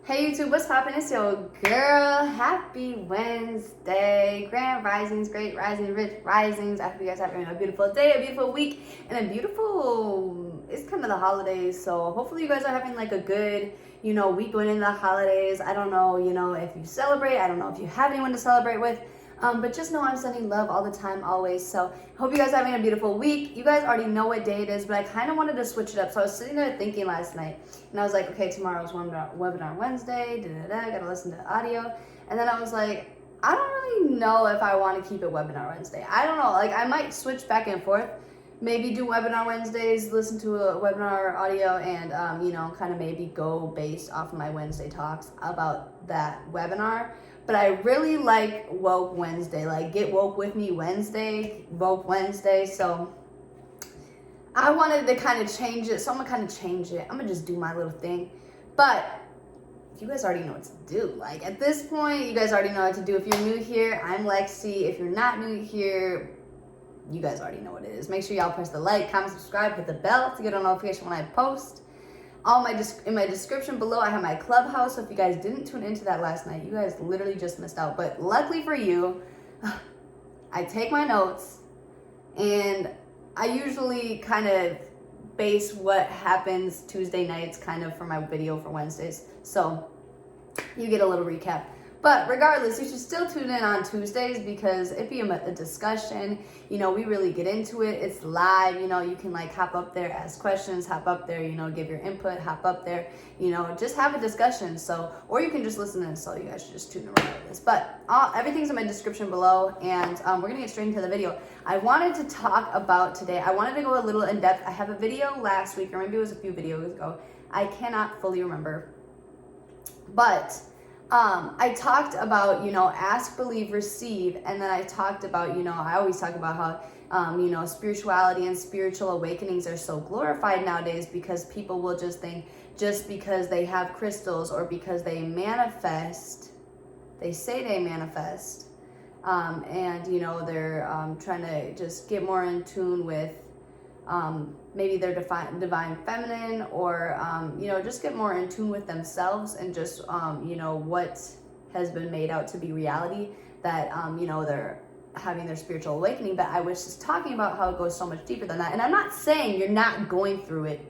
Hey YouTube, what's poppin'? It's your girl. Happy Wednesday. Grand risings, great risings, rich risings. I hope you guys are having a beautiful day, a beautiful week, and it's kind of the holidays. So hopefully you guys are having like a good, week going into the holidays. I don't know, if you celebrate. I don't know if you have anyone to celebrate with. But just know I'm sending love all the time, always. So hope you guys are having a beautiful week. You guys already know what day it is, but I kind of wanted to switch it up. So I was sitting there thinking last night, and I was like, okay, tomorrow's webinar Wednesday. Gotta listen to audio. And then I was like, I don't really know if I want to keep it webinar Wednesday. I don't know. Like I might switch back and forth. Maybe do webinar Wednesdays, listen to a webinar audio, and kind of maybe go based off of my Wednesday talks about that webinar. But I really like Woke Wednesday, like Get Woke With Me Wednesday, Woke Wednesday. So I wanted to kind of change it. So I'm gonna kind of change it. I'm gonna just do my little thing. But you guys already know what to do. Like at this point, you guys already know what to do. If you're new here, I'm Lexi. If you're not new here, you guys already know what it is. Make sure y'all press the like, comment, subscribe, hit the bell to get a notification when I post. In my description below, I have my Clubhouse. So if you guys didn't tune into that last night, you guys literally just missed out. But luckily for you, I take my notes, and I usually kind of base what happens Tuesday nights kind of for my video for Wednesdays. So you get a little recap. But regardless, you should still tune in on Tuesdays because it'd be a discussion. We really get into it. It's live. You can like hop up there, ask questions, hop up there, give your input, hop up there, just have a discussion. So, or you can just listen in. So you guys should just tune in regardless. But everything's in my description below, and we're gonna get straight into the video. I wanted to talk about today. I wanted to go a little in depth. I have a video last week, or maybe it was a few videos ago. I cannot fully remember, but I talked about, ask, believe, receive. And then I talked about, I always talk about how, spirituality and spiritual awakenings are so glorified nowadays because people will just think just because they have crystals or because they manifest, they say they manifest, and, they're trying to just get more in tune with maybe their divine feminine, or just get more in tune with themselves and just what has been made out to be reality, that they're having their spiritual awakening. But I was just talking about how it goes so much deeper than that, and I'm not saying you're not going through it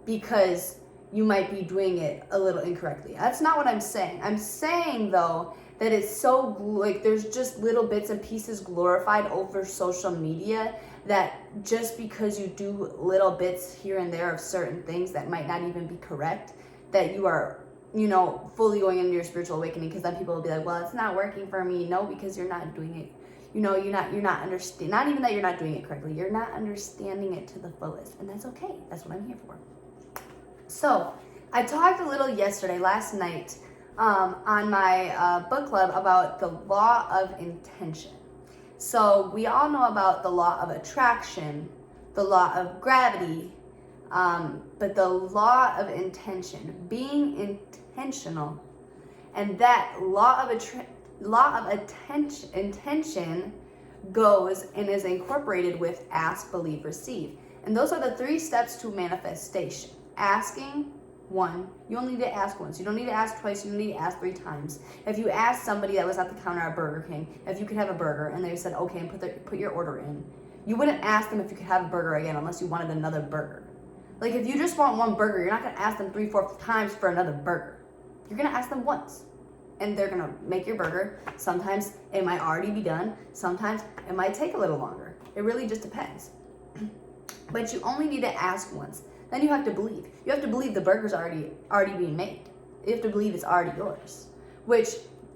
because you might be doing it a little incorrectly. That's not what I'm saying. I'm saying though that it's so like there's just little bits and pieces glorified over social media, that just because you do little bits here and there of certain things that might not even be correct, that you are fully going into your spiritual awakening. Because then people will be like, well, it's not working for me. No, because you're not doing it, you're not understanding, not even that you're not doing it correctly, you're not understanding it to the fullest. And that's okay. That's what I'm here for. So I talked a little last night on my book club about the law of intention. So we all know about the law of attraction, the law of gravity, but the law of intention, being intentional, and that law of intention goes and is incorporated with ask, believe, receive. And those are the 3 steps to manifestation. Asking, 1, you only need to ask once. You don't need to ask twice. You don't need to ask 3 times. If you asked somebody that was at the counter at Burger King if you could have a burger, and they said okay and put your order in, you wouldn't ask them if you could have a burger again unless you wanted another burger. Like if you just want one burger, you're not gonna ask them 3-4 times for another burger. You're gonna ask them once, and they're gonna make your burger. Sometimes it might already be done. Sometimes it might take a little longer. It really just depends. But you only need to ask once. Then you have to believe. You have to believe the burger's already being made. You have to believe it's already yours. Which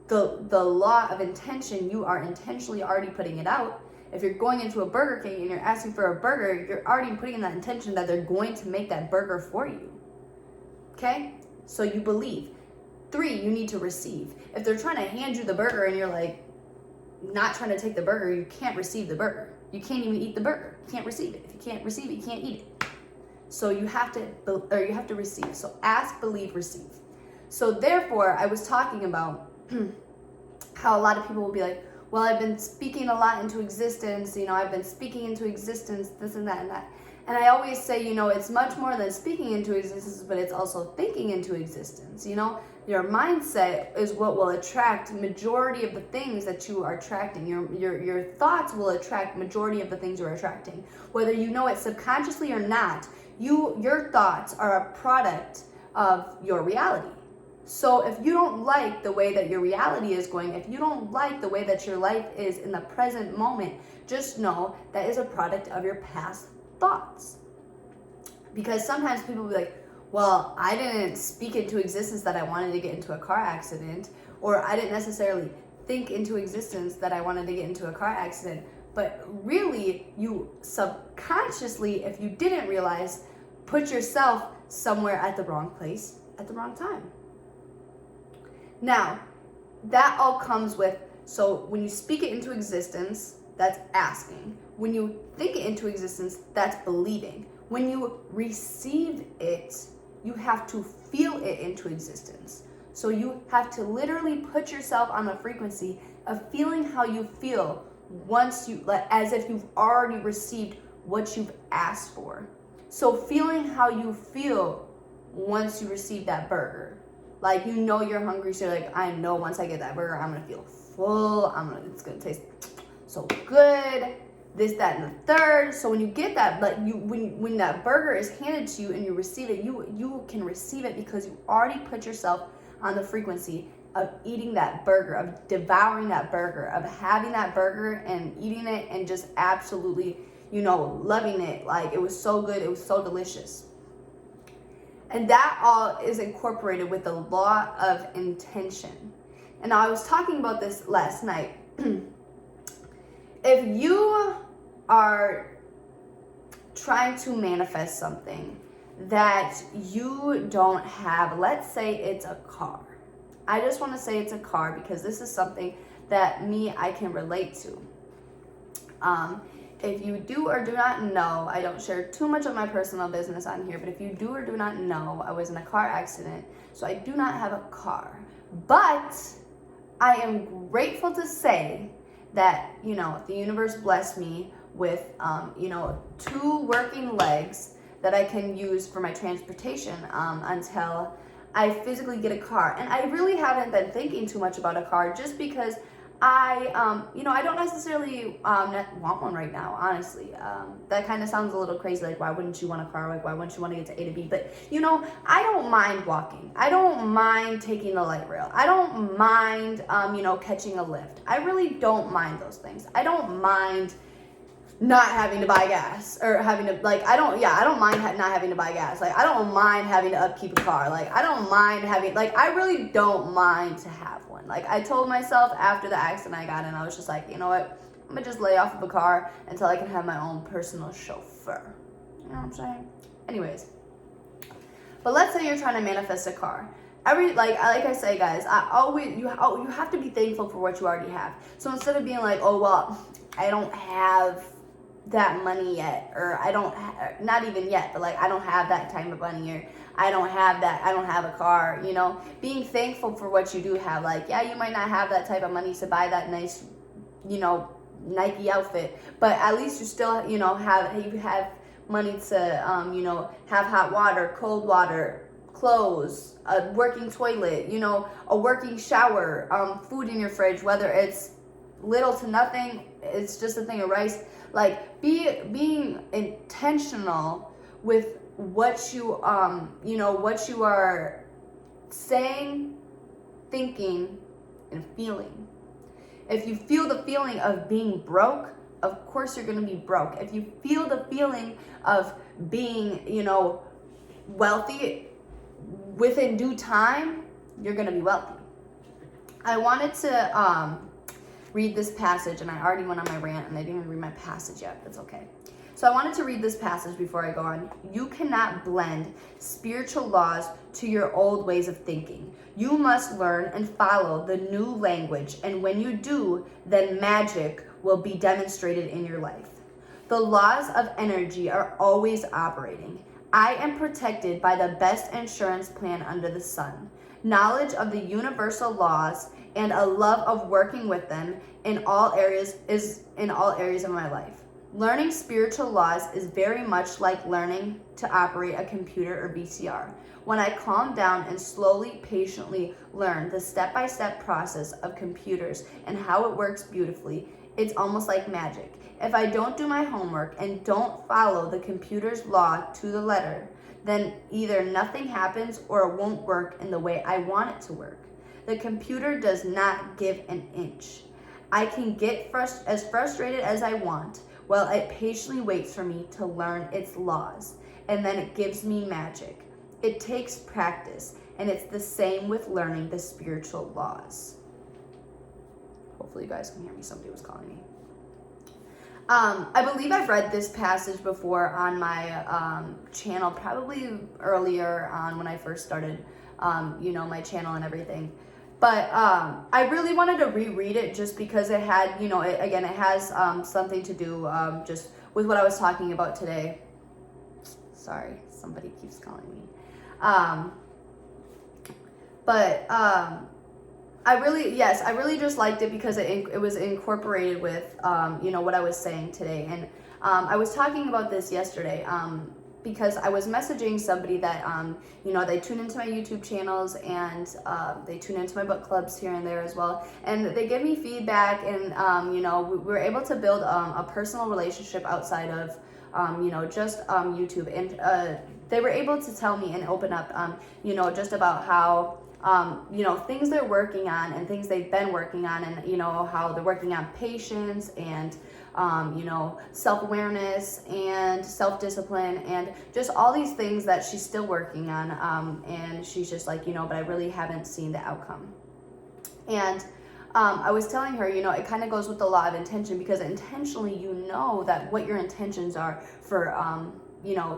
the law of intention, you are intentionally already putting it out. If you're going into a Burger King and you're asking for a burger, you're already putting in that intention that they're going to make that burger for you. Okay? So you believe. 3, you need to receive. If they're trying to hand you the burger and you're like not trying to take the burger, you can't receive the burger. You can't even eat the burger. You can't receive it. If you can't receive it, you can't eat it. So you have to receive. So ask, believe, receive. So therefore, I was talking about how a lot of people will be like, well, I've been speaking a lot into existence. I've been speaking into existence, this and that and that. And I always say, it's much more than speaking into existence, but it's also thinking into existence. Your mindset is what will attract majority of the things that you are attracting. Your thoughts will attract majority of the things you're attracting. Whether you know it subconsciously or not, your thoughts are a product of your reality. So if you don't like the way that your reality is going, if you don't like the way that your life is in the present moment, just know that is a product of your past thoughts. Because sometimes people will be like, well, I didn't speak into existence that I wanted to get into a car accident, or I didn't necessarily think into existence that I wanted to get into a car accident. But really, you subconsciously, if you didn't realize, put yourself somewhere at the wrong place at the wrong time. Now, that all comes with, so when you speak it into existence, that's asking. When you think it into existence, that's believing. When you receive it, you have to feel it into existence. So you have to literally put yourself on the frequency of feeling how you feel once you, as if you've already received what you've asked for. So feeling how you feel once you receive that burger. Like, you're hungry, so you're like, I know once I get that burger, I'm gonna feel full, it's gonna taste so good, this, that, and the third. So when you get that, when that burger is handed to you and you receive it, you can receive it because you already put yourself on the frequency of eating that burger, of devouring that burger, of having that burger and eating it and just absolutely, loving it. Like, it was so good, it was so delicious. And that all is incorporated with the law of intention. And I was talking about this last night. If you are trying to manifest something that you don't have, let's say it's a car. I just want to say it's a car because this is something that I can relate to. If you do or do not know, I don't share too much of my personal business on here, but if you do or do not know, I was in a car accident, so I do not have a car. But I am grateful to say that, the universe blessed me with, 2 working legs that I can use for my transportation until I physically get a car. And I really haven't been thinking too much about a car just because I don't necessarily want one right now, honestly. That kind of sounds a little crazy, like, why wouldn't you want a car? Like, why wouldn't you want to get to A to B? But, I don't mind walking. I don't mind taking the light rail. I don't mind, catching a lift. I really don't mind those things. I don't mind not having to buy gas or having to, I don't mind not having to buy gas. Like, I don't mind having to upkeep a car. Like, I don't mind having, I really don't mind to have one. Like, I told myself after the accident I got in, I was just like, you know what? I'm gonna just lay off of a car until I can have my own personal chauffeur. You know what I'm saying? Anyways. But let's say you're trying to manifest a car. Like I say, guys, you have to be thankful for what you already have. So instead of being like, oh, well, I don't have that money yet, or not even yet, but I don't have that type of money, or I don't have a car, being thankful for what you do have. Like, yeah, you might not have that type of money to buy that nice, Nike outfit, but at least you still, have money to, have hot water, cold water, clothes, a working toilet, a working shower, food in your fridge, whether it's little to nothing, it's just a thing of rice. Like, being intentional with what you what you are saying, thinking, and feeling. If you feel the feeling of being broke, of course you're going to be broke. If you feel the feeling of being, wealthy, within due time, you're going to be wealthy. I wanted to read this passage, and I already went on my rant, and I didn't even read my passage yet. That's okay. So I wanted to read this passage before I go on. You cannot blend spiritual laws to your old ways of thinking. You must learn and follow the new language, and when you do, then magic will be demonstrated in your life. The laws of energy are always operating. I am protected by the best insurance plan under the sun. Knowledge of the universal laws and a love of working with them in all areas of my life. Learning spiritual laws is very much like learning to operate a computer or VCR. When I calm down and slowly, patiently learn the step-by-step process of computers and how it works beautifully, it's almost like magic. If I don't do my homework and don't follow the computer's law to the letter, then either nothing happens or it won't work in the way I want it to work. The computer does not give an inch. I can get as frustrated as I want while it patiently waits for me to learn its laws, and then it gives me magic. It takes practice, and it's the same with learning the spiritual laws. Hopefully you guys can hear me. Somebody was calling me. I believe I've read this passage before on my channel, probably earlier on when I first started, my channel and everything. But I really wanted to reread it just because it had, it has something to do just with what I was talking about today. Sorry, somebody keeps calling me. I really just liked it because it was incorporated with, what I was saying today. And I was talking about this yesterday because I was messaging somebody that, they tune into my YouTube channels and they tune into my book clubs here and there as well. And they give me feedback and, we were able to build a personal relationship outside of, just YouTube. And they were able to tell me and open up, just about how, things they're working on and things they've been working on and, how they're working on patience and, self-awareness and self-discipline and just all these things that she's still working on. And she's just like, but I really haven't seen the outcome. And I was telling her, it kind of goes with the law of intention because intentionally, that what your intentions are for,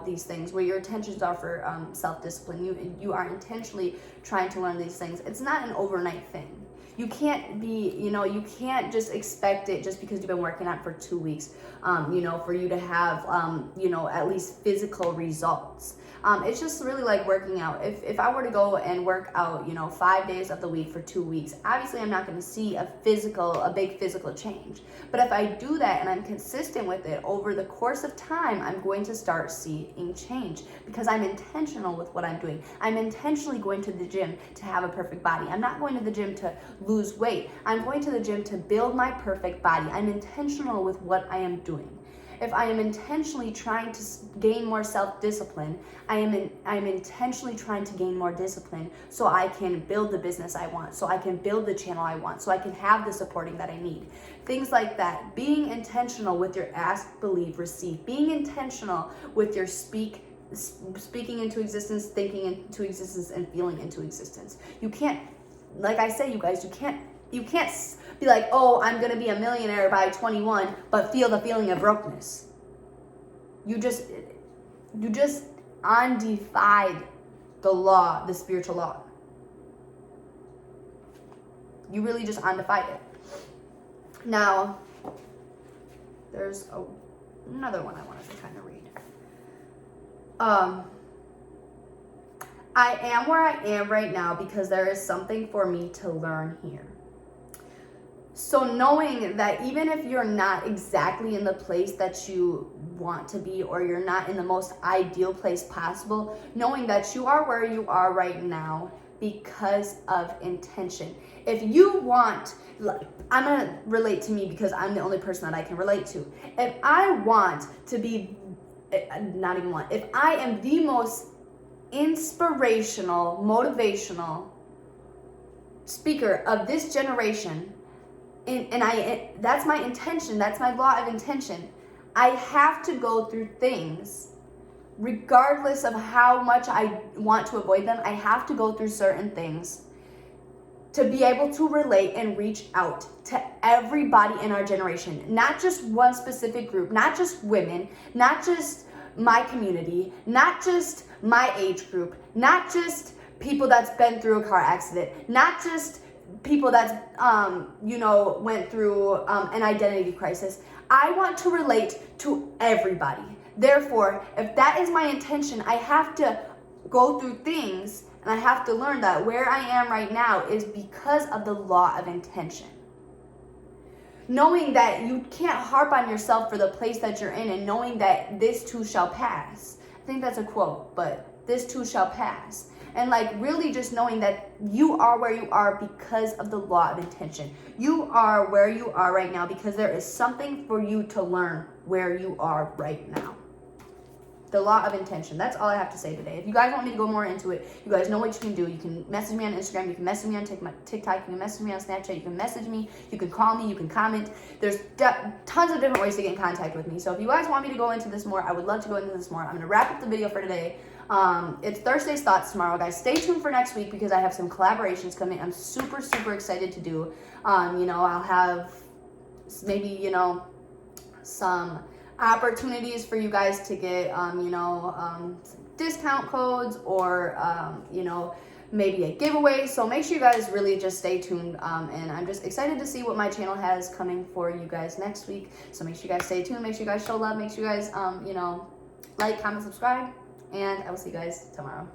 these things, where your intentions are for self-discipline. You are intentionally trying to learn these things. It's not an overnight thing. You can't be, you can't just expect it just because you've been working on it for 2 weeks, for you to have, at least physical results. It's just really like working out. If I were to go and work out, 5 days of the week for 2 weeks, obviously I'm not going to see a big physical change. But if I do that and I'm consistent with it over the course of time, I'm going to start seeing change because I'm intentional with what I'm doing. I'm intentionally going to the gym to have a perfect body. I'm not going to the gym to lose weight. I'm going to the gym to build my perfect body. I'm intentional with what I am doing. If I am intentionally trying to gain more self-discipline, I am intentionally trying to gain more discipline so I can build the business I want, so I can build the channel I want, so I can have the supporting that I need. Things like that. Being intentional with your ask, believe, receive. Being intentional with your speaking into existence, thinking into existence, and feeling into existence. You can't, like I say, you guys, you can't be like, oh, I'm going to be a millionaire by 21, but feel the feeling of brokenness. You just undefied the law, the spiritual law. You really just undefied it. Now, there's another one I wanted to kind of read. I am where I am right now because there is something for me to learn here. So knowing that even if you're not exactly in the place that you want to be, or you're not in the most ideal place possible, knowing that you are where you are right now because of intention. If you want, I'm going to relate to me because I'm the only person that I can relate to. If I want to be, if I am the most inspirational, motivational speaker of this generation, and that's my intention, that's my law of intention, I have to go through things regardless of how much I want to avoid them. I have to go through certain things to be able to relate and reach out to everybody in our generation, not just one specific group, not just women, not just my community, not just my age group, not just people that's been through a car accident, not just people that's, went through an identity crisis. I want to relate to everybody. Therefore, if that is my intention, I have to go through things and I have to learn that where I am right now is because of the law of intention. knowing that you can't harp on yourself for the place that you're in, and knowing that this too shall pass. I think that's a quote, but this too shall pass. And like really just knowing that you are where you are because of the law of intention. You are where you are right now because there is something for you to learn where you are right now. The law of intention. That's all I have to say today. If you guys want me to go more into it, you guys know what you can do. You can message me on Instagram. You can message me on TikTok. You can message me on Snapchat. You can message me. You can call me. You can comment. There's tons of different ways to get in contact with me. So if you guys want me to go into this more, I would love to go into this more. I'm going to wrap up the video for today. It's Thursday's Thoughts tomorrow, guys. Stay tuned for next week because I have some collaborations coming. I'm super, super excited to do. I'll have maybe, some opportunities for you guys to get, discount codes or, maybe a giveaway. So make sure you guys really just stay tuned. And I'm just excited to see what my channel has coming for you guys next week. So make sure you guys stay tuned. Make sure you guys show love. Make sure you guys, like, comment, subscribe. And I will see you guys tomorrow.